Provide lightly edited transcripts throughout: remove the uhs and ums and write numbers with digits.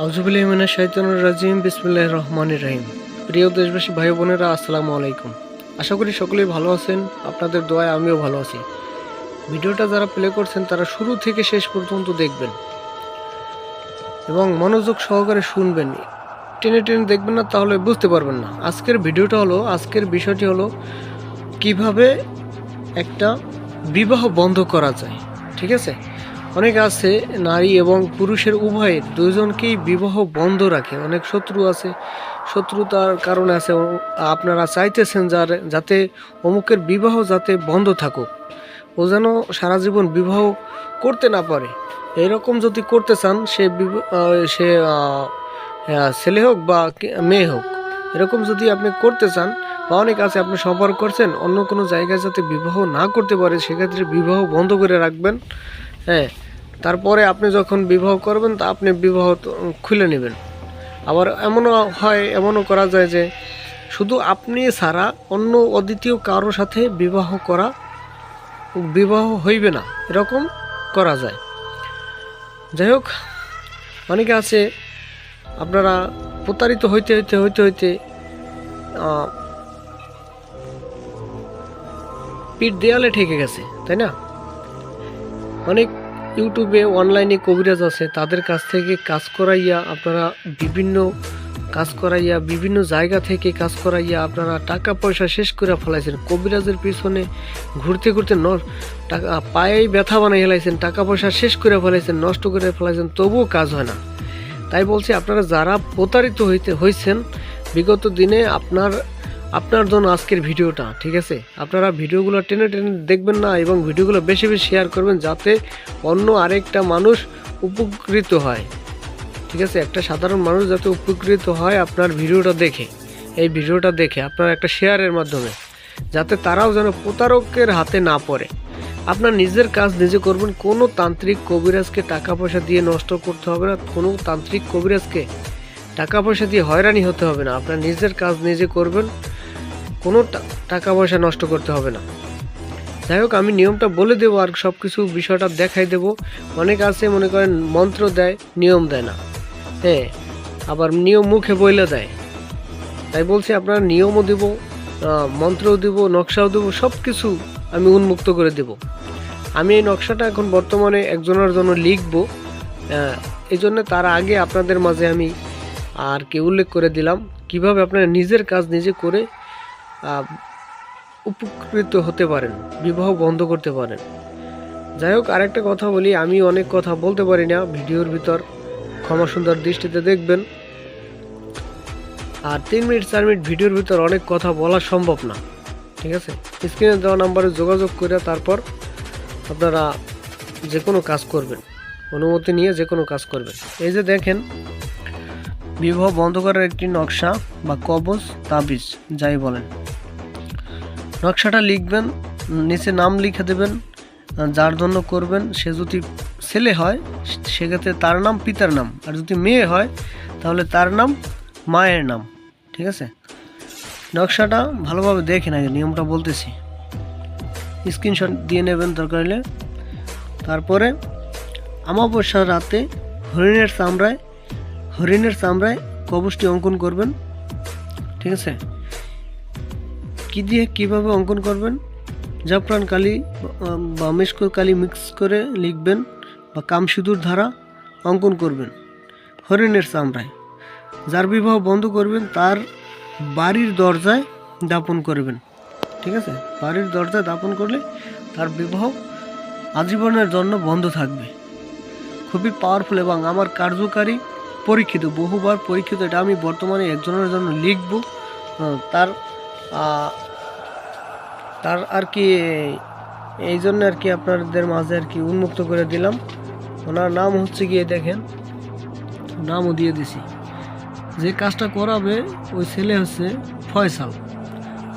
আউযুবিল্লাহি মিনাশ শাইতানির রাজিম বিসমিল্লাহির রহমানির রহিম। প্রিয় দেশবাসী ভাই বোনেরা, আসসালামু আলাইকুম। আশা করি সকলেই ভালো আছেন। আপনাদের দোয়ায় আমিও ভালো আছি। ভিডিওটা যারা প্লে করছেন তারা শুরু থেকে শেষ পর্যন্ত দেখবেন এবং মনোযোগ সহকারে শুনবেন। টেনে টেনে দেখবেন না, তাহলে বুঝতে পারবেন না। আজকের বিষয়টি হলো কিভাবে একটা বিবাহ বন্ধ করা যায়। ঠিক আছে, অনেক আছে নারী এবং পুরুষের উভয়ের দুজনকেই বিবাহ বন্ধ রাখে। অনেক শত্রু আছে, শত্রুতার কারণে আছে। আপনারা চাইতেছেন যাতে অমুকের বিবাহ যাতে বন্ধ থাকুক, ও যেন সারা জীবন বিবাহ করতে না পারে। এরকম যদি করতে চান, সে ছেলে হোক বা মেয়ে হোক, এরকম যদি আপনি করতে চান, বা অনেক আছে আপনি সম্পর্ক করছেন, অন্য কোনো জায়গায় যাতে বিবাহ না করতে পারে, সেক্ষেত্রে বিবাহ বন্ধ করে রাখবেন। হ্যাঁ, তারপরে আপনি যখন বিবাহ করবেন তা আপনি বিবাহ খুলে নেবেন। আবার এমনও করা যায় যে শুধু আপনি ছাড়া অন্য অদ্বিতীয় কারোর সাথে বিবাহ হইবে না, এরকম করা যায়। যাই হোক, অনেকে আছে আপনারা প্রতারিত হইতে পিঠ দেয়ালে ঠেকে গেছে, তাই না? অনেক ইউটিউবে অনলাইনে কবিরাজ আছে, তাদের কাছ থেকে কাজ করাইয়া বিভিন্ন জায়গা থেকে কাজ করাইয়া আপনারা টাকা পয়সা শেষ করে ফেলাইছেন। কবিরাজের পিছনে ঘুরতে টাকা পায়েই ব্যথা বানিয়ে ফেলাইছেন, টাকা পয়সা শেষ করে ফেলাইছেন, নষ্ট করে ফেলাইছেন, তবুও কাজ হয় না। তাই বলছি, আপনারা যারা প্রতারিত হয়েছেন বিগত দিনে, আপনার জন্য আজকের ভিডিওটা। ঠিক আছে, আপনারা ভিডিওগুলো টেনে দেখবেন না এবং ভিডিওগুলো বেশি শেয়ার করবেন, যাতে অন্য আরেকটা মানুষ উপকৃত হয়। ঠিক আছে, একটা সাধারণ মানুষ যাতে উপকৃত হয় আপনার এই ভিডিওটা দেখে আপনার একটা শেয়ারের মাধ্যমে, যাতে তারাও যেন প্রতারকের হাতে না পড়ে। আপনার নিজের কাজ নিজে করবেন। কোনো তান্ত্রিক কবিরাজকে টাকা পয়সা দিয়ে নষ্ট করতে হবে না, কোনো তান্ত্রিক কবিরাজকে টাকা পয়সা দিয়ে হয়রানি হতে হবে না। আপনার নিজের কাজ নিজে করবেন, কোনো টাকা পয়সা নষ্ট করতে হবে না। যাই হোক, আমি নিয়মটা বলে দেবো আর সব কিছু বিষয়টা দেখাই দেবো। অনেক আছে মনে করেন মন্ত্র দেয়, নিয়ম দেয় না। হ্যাঁ, আবার নিয়ম মুখে বইলে দেয়। তাই বলছি, আপনারা নিয়মও দেব, মন্ত্রও দেব, নকশাও দেব, সব কিছু আমি উন্মুক্ত করে দেব। আমি এই নকশাটা এখন বর্তমানে একজনের জন্য লিখব, এই জন্য তার আগে আপনাদের মাঝে আমি উল্লেখ করে দিলাম কিভাবে আপনারা নিজের কাজ নিজে করে উপকৃত হতে পারেন, বিবাহ বন্ধ করতে পারেন। যাই হোক, আরেকটা কথা বলি, আমি অনেক কথা বলতে পারি না ভিডিওর ভিতর, ক্ষমা সুন্দর দৃষ্টিতে দেখবেন। আর 3 মিনিট 4 মিনিট ভিডিওর ভিতর অনেক কথা বলা সম্ভব না। ঠিক আছে, স্ক্রিনে দেওয়া নাম্বারে যোগাযোগ করে তারপর আপনারা যে কোনো কাজ করবেন, অনুমতি নিয়ে যে কোনো কাজ করবেন। এই যে দেখেন, বিবাহ বন্ধ করার একটি নকশা বা কবজ, তাবিজ যাই বলেন। নকশাটা লিখবেন, নিচে নাম লিখে দেবেন, যার জন্য করবেন। সে যদি ছেলে হয় সেক্ষেত্রে তার নাম, পিতার নাম, আর যদি মেয়ে হয় তাহলে তার নাম, মায়ের নাম। ঠিক আছে, নকশাটা ভালোভাবে দেখেন, আগে নিয়মটা বলতেছি, স্ক্রিনশট দিয়ে নেবেন দরকার হলে। তারপরে অমাবস্যার রাতে হরিণের চামড়ায় কবজটি অঙ্কন করবেন। ঠিক আছে, কিভাবে অঙ্কন করবেন? জাফরান কালি বা মেশকো কালি মিক্স করে লিখবেন, বা কামসিঁদুর ধারা অঙ্কন করবেন হরিণের চামড়ায়। যার বিবাহ বন্ধ করবেন তার বাড়ির দরজায় দাপন করবেন। ঠিক আছে, বাড়ির দরজায় দাপন করলে তার বিবাহ আজীবনের জন্য বন্ধ থাকবে। খুবই পাওয়ারফুল এবং আমার কার্যকারী, পরীক্ষিত, বহুবার পরীক্ষিত। এটা আমি বর্তমানে একজনের জন্য লিখব, তার এই জন্য আপনাদের মাঝে উন্মুক্ত করে দিলাম। ওনার নাম হচ্ছে গিয়ে দেখেন, নামও দিয়ে দিছি। যে কাজটা করাবে ওই ছেলে হচ্ছে ফয়সাল,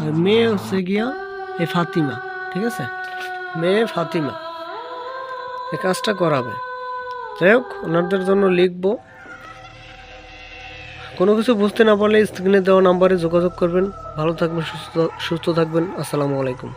আর মেয়ে হচ্ছে গিয়া এই ফাতিমা। ঠিক আছে, মেয়ে ফাতিমা এই কাজটা করাবে। যাই হোক, ওনাদের জন্য লিখব। কোনো কিছু বুঝতে না পারলে স্ক্রিনে দেওয়া নাম্বারে যোগাযোগ করবেন। ভালো থাকবেন, সুস্থ থাকবেন। আসসালামু আলাইকুম।